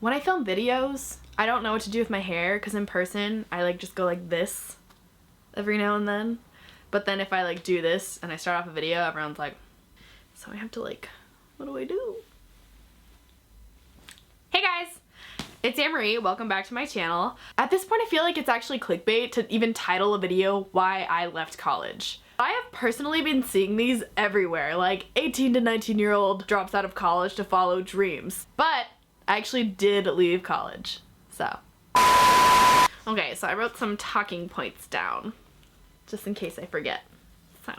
When I film videos, I don't know what to do with my hair because in person I like just go like this every now and then. But then if I like do this and I start off a video, everyone's like, so I have to like, what do I do? Hey guys, it's Annemarie. Welcome back to my channel. At this point I feel like it's actually clickbait to even title a video why I left college. I have personally been seeing these everywhere, like 18 to 19-year-old drops out of college to follow dreams. But I actually did leave college, so. Okay, so I wrote some talking points down, just in case I forget, so.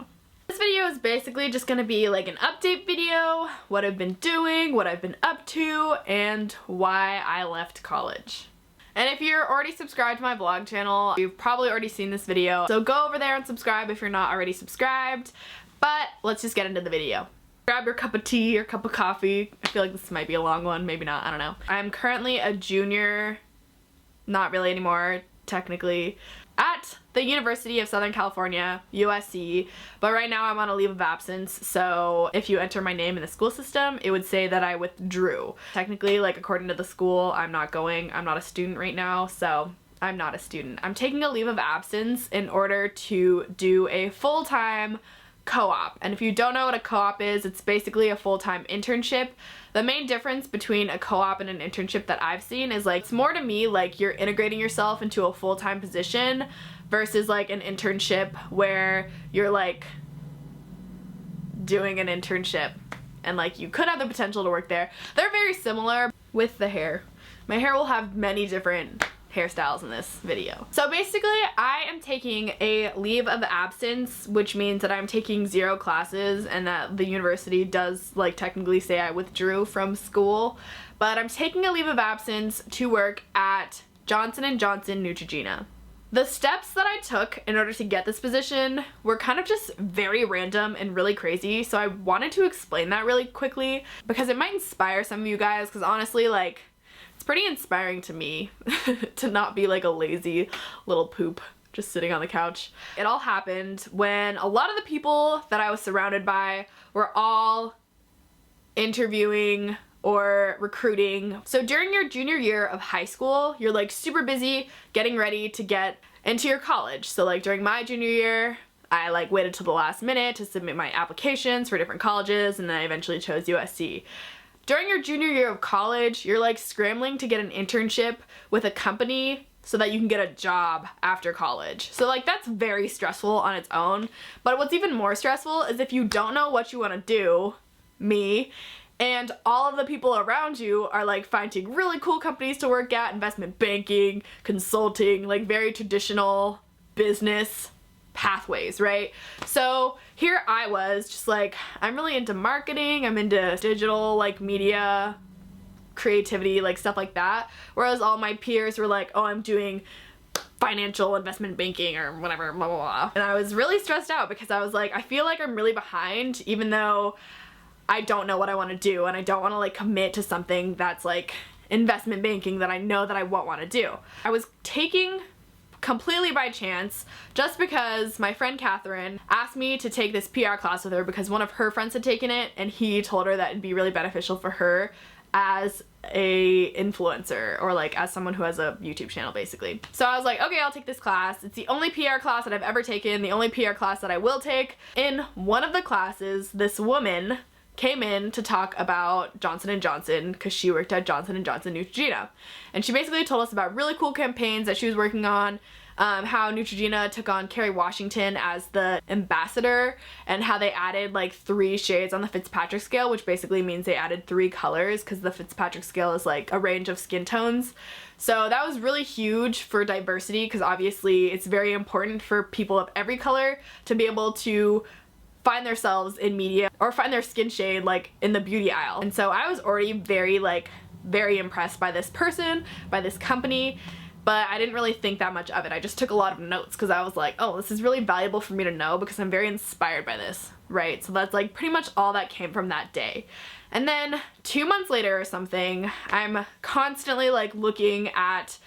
This video is basically just gonna be like an update video, what I've been doing, what I've been up to, and why I left college. And if you're already subscribed to my vlog channel, you've probably already seen this video, so go over there and subscribe if you're not already subscribed. But let's just get into the video. Grab your cup of tea or cup of coffee. I feel like this might be a long one, maybe not, I don't know. I'm currently a junior, not really anymore, technically, at the University of Southern California, USC, but right now I'm on a leave of absence, so if you enter my name in the school system, it would say that I withdrew. Technically, like according to the school, I'm not going, I'm not a student right now, so I'm not a student. I'm taking a leave of absence in order to do a full-time co-op. And if you don't know what a co-op is, it's basically a full-time internship. The main difference between a co-op and an internship that I've seen is like, it's more to me like you're integrating yourself into a full-time position versus like an internship where you're like doing an internship and like you could have the potential to work there. They're very similar with the hair. My hair will have many different hairstyles in this video. So basically I am taking a leave of absence, which means that I'm taking 0 classes and that the university does like technically say I withdrew from school, but I'm taking a leave of absence to work at Johnson & Johnson Neutrogena. The steps that I took in order to get this position were kind of just very random and really crazy, so I wanted to explain that really quickly because it might inspire some of you guys, because honestly, like, it's pretty inspiring to me to not be like a lazy little poop just sitting on the couch. It all happened when a lot of the people that I was surrounded by were all interviewing or recruiting. So during your junior year of high school, you're like super busy getting ready to get into your college. So like during my junior year, I like waited till the last minute to submit my applications for different colleges, and then I eventually chose USC. During your junior year of college, you're like scrambling to get an internship with a company so that you can get a job after college. So like that's very stressful on its own. But what's even more stressful is if you don't know what you want to do, me, and all of the people around you are like finding really cool companies to work at, investment banking, consulting, like very traditional business pathways, right? So here I was just like, I'm really into marketing, I'm into digital like media, creativity, like stuff like that. Whereas all my peers were like, oh, I'm doing financial investment banking or whatever, blah, blah, blah. And I was really stressed out because I was like, I feel like I'm really behind even though I don't know what I want to do and I don't want to like commit to something that's like investment banking that I know that I won't want to do. I was taking completely by chance just because my friend Catherine asked me to take this PR class with her because one of her friends had taken it and he told her that it'd be really beneficial for her as a influencer or like as someone who has a YouTube channel basically. So I was like, okay, I'll take this class. It's the only PR class that I've ever taken, the only PR class that I will take. In one of the classes, this woman came in to talk about Johnson & Johnson because she worked at Johnson & Johnson Neutrogena. And she basically told us about really cool campaigns that she was working on, how Neutrogena took on Kerry Washington as the ambassador, and how they added like 3 shades on the Fitzpatrick scale, which basically means they added 3 colors because the Fitzpatrick scale is like a range of skin tones. So that was really huge for diversity because obviously it's very important for people of every color to be able to find themselves in media or find their skin shade like in the beauty aisle. And so I was already very impressed by this person, by this company, but I didn't really think that much of it. I just took a lot of notes because I was like, oh, this is really valuable for me to know because I'm very inspired by this, right? So that's like pretty much all that came from that day. And then 2 months later or something, I'm constantly like looking at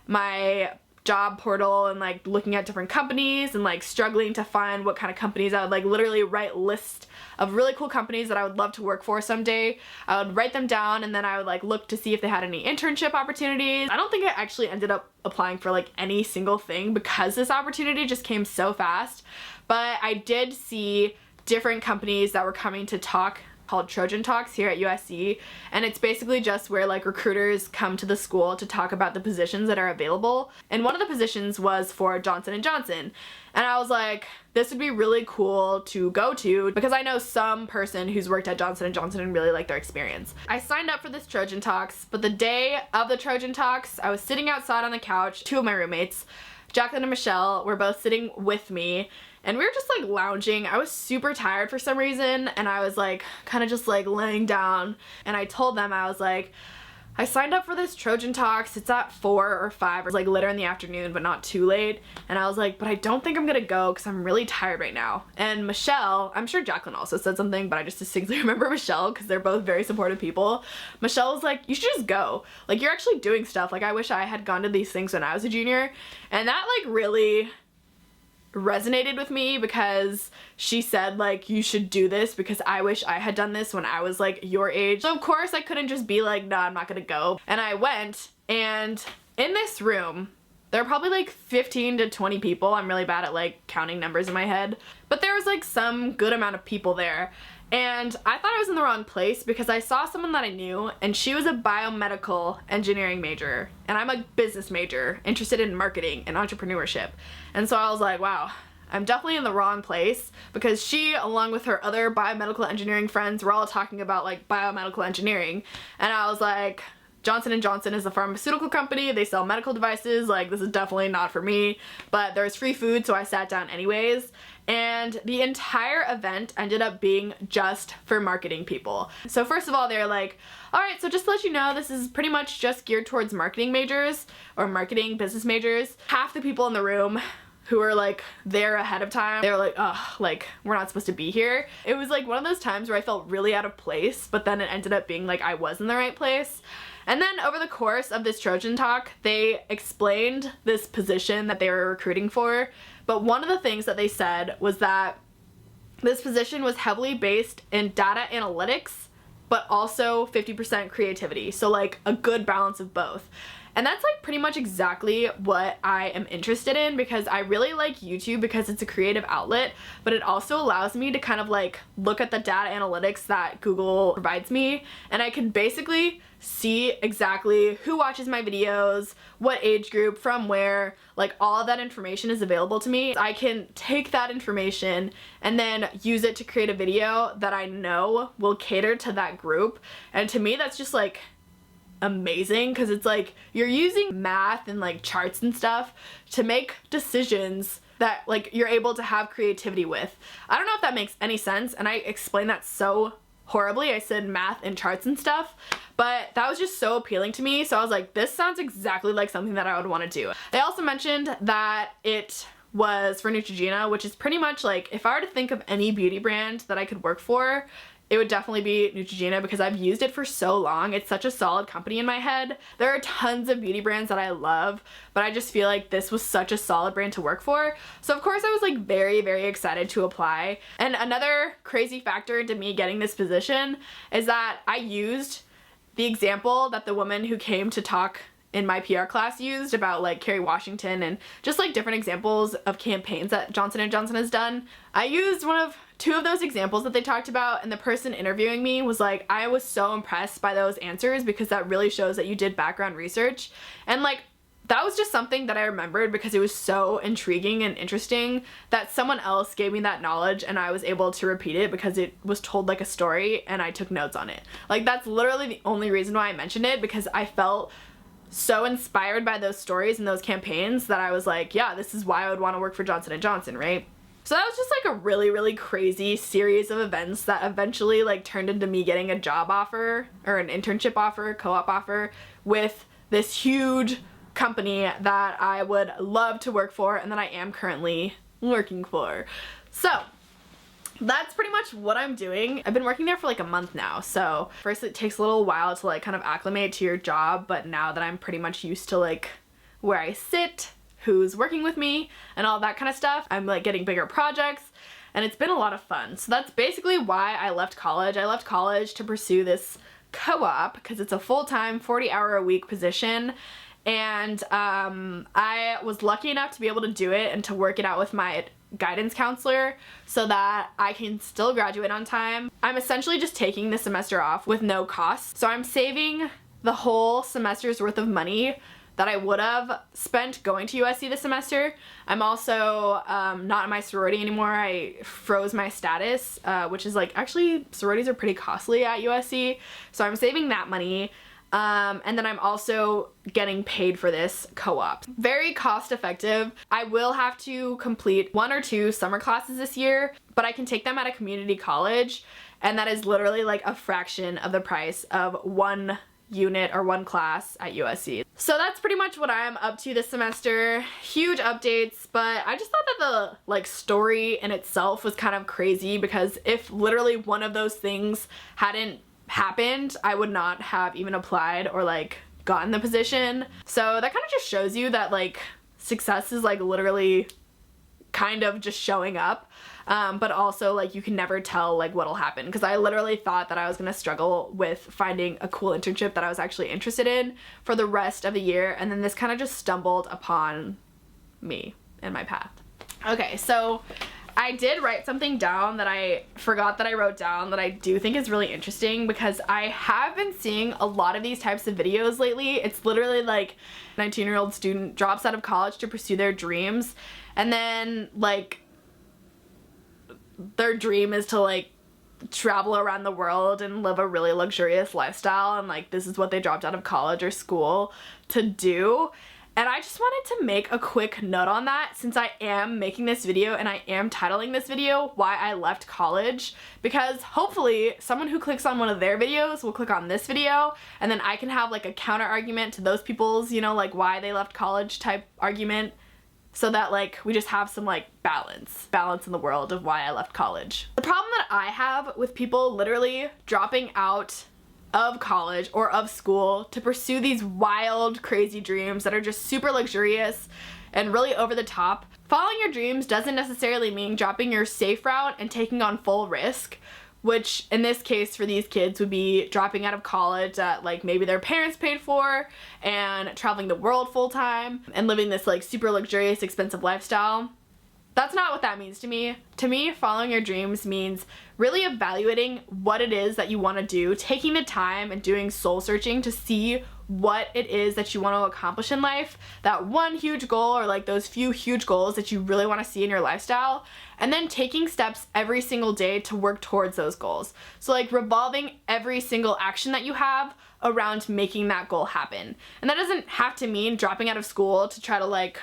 my job portal and like looking at different companies and like struggling to find what kind of companies. I would like literally write lists of really cool companies that I would love to work for someday. I would write them down and then I would like look to see if they had any internship opportunities. I don't think I actually ended up applying for like any single thing because this opportunity just came so fast, but I did see different companies that were coming to talk called Trojan Talks here at USC, and it's basically just where like recruiters come to the school to talk about the positions that are available, and one of the positions was for Johnson & Johnson, and I was like, this would be really cool to go to because I know some person who's worked at Johnson & Johnson and really liked their experience. I signed up for this Trojan Talks, but the day of the Trojan Talks, I was sitting outside on the couch. Two of my roommates, Jacqueline and Michelle, were both sitting with me, and we were just like lounging. I was super tired for some reason, and I was like kind of just like laying down, and I told them, I was like, I signed up for this Trojan Talks. It's at 4 or 5, or like later in the afternoon, but not too late. And I was like, but I don't think I'm gonna go because I'm really tired right now. And Michelle, I'm sure Jacqueline also said something, but I just distinctly remember Michelle because they're both very supportive people. Michelle was like, you should just go. Like, you're actually doing stuff. Like, I wish I had gone to these things when I was a junior. And that like really resonated with me because she said like, you should do this because I wish I had done this when I was like your age. So of course I couldn't just be like, no, I'm not gonna go. And I went, and in this room there were probably like 15 to 20 people. I'm really bad at like counting numbers in my head, but there was like some good amount of people there. And I thought I was in the wrong place because I saw someone that I knew, and she was a biomedical engineering major, and I'm a business major interested in marketing and entrepreneurship. And so I was like, wow, I'm definitely in the wrong place, because she, along with her other biomedical engineering friends, were all talking about like biomedical engineering. And I was like, Johnson & Johnson is a pharmaceutical company. They sell medical devices. Like, this is definitely not for me. But there's free food, so I sat down anyways. And the entire event ended up being just for marketing people. So first of all, they're like, all right, so just to let you know, this is pretty much just geared towards marketing majors or marketing business majors. Half the people in the room who were like there ahead of time, they were like, oh, like, we're not supposed to be here. It was like one of those times where I felt really out of place, but then it ended up being like I was in the right place. And then over the course of this Trojan Talk, they explained this position that they were recruiting for. But one of the things that they said was that this position was heavily based in data analytics, but also 50% creativity. So like a good balance of both. And that's like pretty much exactly what I am interested in, because I really like YouTube because it's a creative outlet, but it also allows me to kind of like look at the data analytics that Google provides me, and I can basically see exactly who watches my videos, what age group, from where, like all of that information is available to me. I can take that information and then use it to create a video that I know will cater to that group. And to me, that's just like amazing, because it's like you're using math and like charts and stuff to make decisions that like you're able to have creativity with. I don't know if that makes any sense, and I explained that so horribly. I said math and charts and stuff, but that was just so appealing to me, so I was like, this sounds exactly like something that I would want to do. They also mentioned that it was for Neutrogena, which is pretty much like, if I were to think of any beauty brand that I could work for, it would definitely be Neutrogena, because I've used it for so long. It's such a solid company in my head. There are tons of beauty brands that I love, but I just feel like this was such a solid brand to work for. So of course I was like very, very excited to apply. And another crazy factor into me getting this position is that I used the example that the woman who came to talk in my PR class used about like Kerry Washington and just like different examples of campaigns that Johnson & Johnson has done. I used two of those examples that they talked about, and the person interviewing me was like, I was so impressed by those answers because that really shows that you did background research. And like, that was just something that I remembered because it was so intriguing and interesting that someone else gave me that knowledge, and I was able to repeat it because it was told like a story and I took notes on it. Like, that's literally the only reason why I mentioned it, because I felt so inspired by those stories and those campaigns that I was like, yeah, this is why I would want to work for Johnson & Johnson, right? So that was just like a really, really crazy series of events that eventually like turned into me getting a job offer or an internship offer, co-op offer with this huge company that I would love to work for and that I am currently working for. So that's pretty much what I'm doing. I've been working there for like a month now, so first it takes a little while to like kind of acclimate to your job, but now that I'm pretty much used to like where I sit, who's working with me and all that kind of stuff. I'm like getting bigger projects, and it's been a lot of fun. So that's basically why I left college. I left college to pursue this co-op because it's a full-time 40-hour-a-week position, and I was lucky enough to be able to do it and to work it out with my guidance counselor so that I can still graduate on time. I'm essentially just taking the semester off with no cost, so I'm saving the whole semester's worth of money that I would have spent going to USC this semester. I'm also not in my sorority anymore. I froze my status, which is like, actually sororities are pretty costly at USC, so I'm saving that money. And then I'm also getting paid for this co-op. Very cost effective. I will have to complete 1 or 2 summer classes this year, but I can take them at a community college, and that is literally like a fraction of the price of 1 unit or 1 class at USC. So that's pretty much what I am up to this semester. Huge updates, but I just thought that the like story in itself was kind of crazy, because if literally one of those things hadn't happened, I would not have even applied or like gotten the position. So that kind of just shows you that like success is like literally kind of just showing up, but also like you can never tell like what'll happen, because I literally thought that I was gonna struggle with finding a cool internship that I was actually interested in for the rest of the year, and then this kind of just stumbled upon me and my path. Okay, so I did write something down that I forgot that I wrote down that I do think is really interesting, because I have been seeing a lot of these types of videos lately. It's literally like 19-year-old student drops out of college to pursue their dreams, and then like their dream is to like travel around the world and live a really luxurious lifestyle, and like this is what they dropped out of college or school to do. And I just wanted to make a quick note on that, since I am making this video and I am titling this video Why I Left College, because hopefully someone who clicks on one of their videos will click on this video, and then I can have like a counter argument to those people's, you know, like why they left college type argument, so that like we just have some like balance in the world of why I left college. The problem that I have with people literally dropping out of college or of school to pursue these wild, crazy dreams that are just super luxurious and really over the top. Following your dreams doesn't necessarily mean dropping your safe route and taking on full risk, which in this case for these kids would be dropping out of college that like maybe their parents paid for and traveling the world full time and living this like super luxurious, expensive lifestyle. That's not what that means to me. To me, following your dreams means really evaluating what it is that you want to do, taking the time and doing soul searching to see what it is that you want to accomplish in life, that one huge goal or like those few huge goals that you really want to see in your lifestyle, and then taking steps every single day to work towards those goals. So like revolving every single action that you have around making that goal happen. And that doesn't have to mean dropping out of school to try to like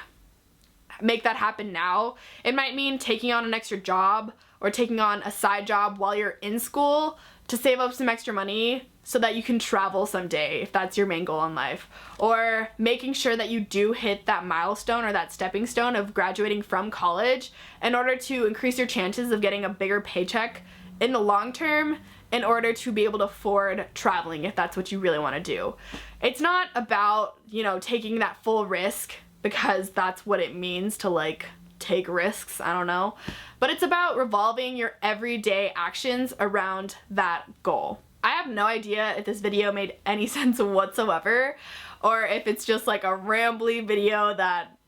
make that happen now. It might mean taking on an extra job or taking on a side job while you're in school to save up some extra money so that you can travel someday if that's your main goal in life. Or making sure that you do hit that milestone or that stepping stone of graduating from college in order to increase your chances of getting a bigger paycheck in the long term in order to be able to afford traveling if that's what you really want to do. It's not about, you know, taking that full risk because that's what it means to like take risks, I don't know. But it's about revolving your everyday actions around that goal. I have no idea if this video made any sense whatsoever, or if it's just like a rambly video that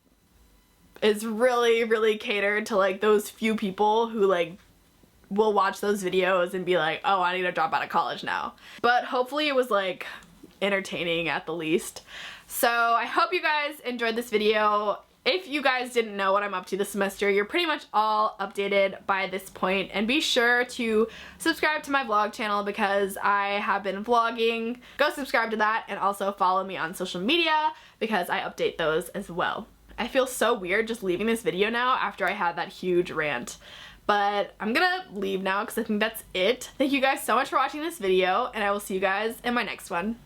is really catered to like those few people who like will watch those videos and be like, oh, I need to drop out of college now. But hopefully it was like entertaining at the least. So I hope you guys enjoyed this video. If you guys didn't know what I'm up to this semester, you're pretty much all updated by this point, and be sure to subscribe to my vlog channel because I have been vlogging. Go subscribe to that, and also follow me on social media because I update those as well. I feel so weird just leaving this video now after I had that huge rant. But I'm gonna leave now because I think that's it. Thank you guys so much for watching this video, and I will see you guys in my next one.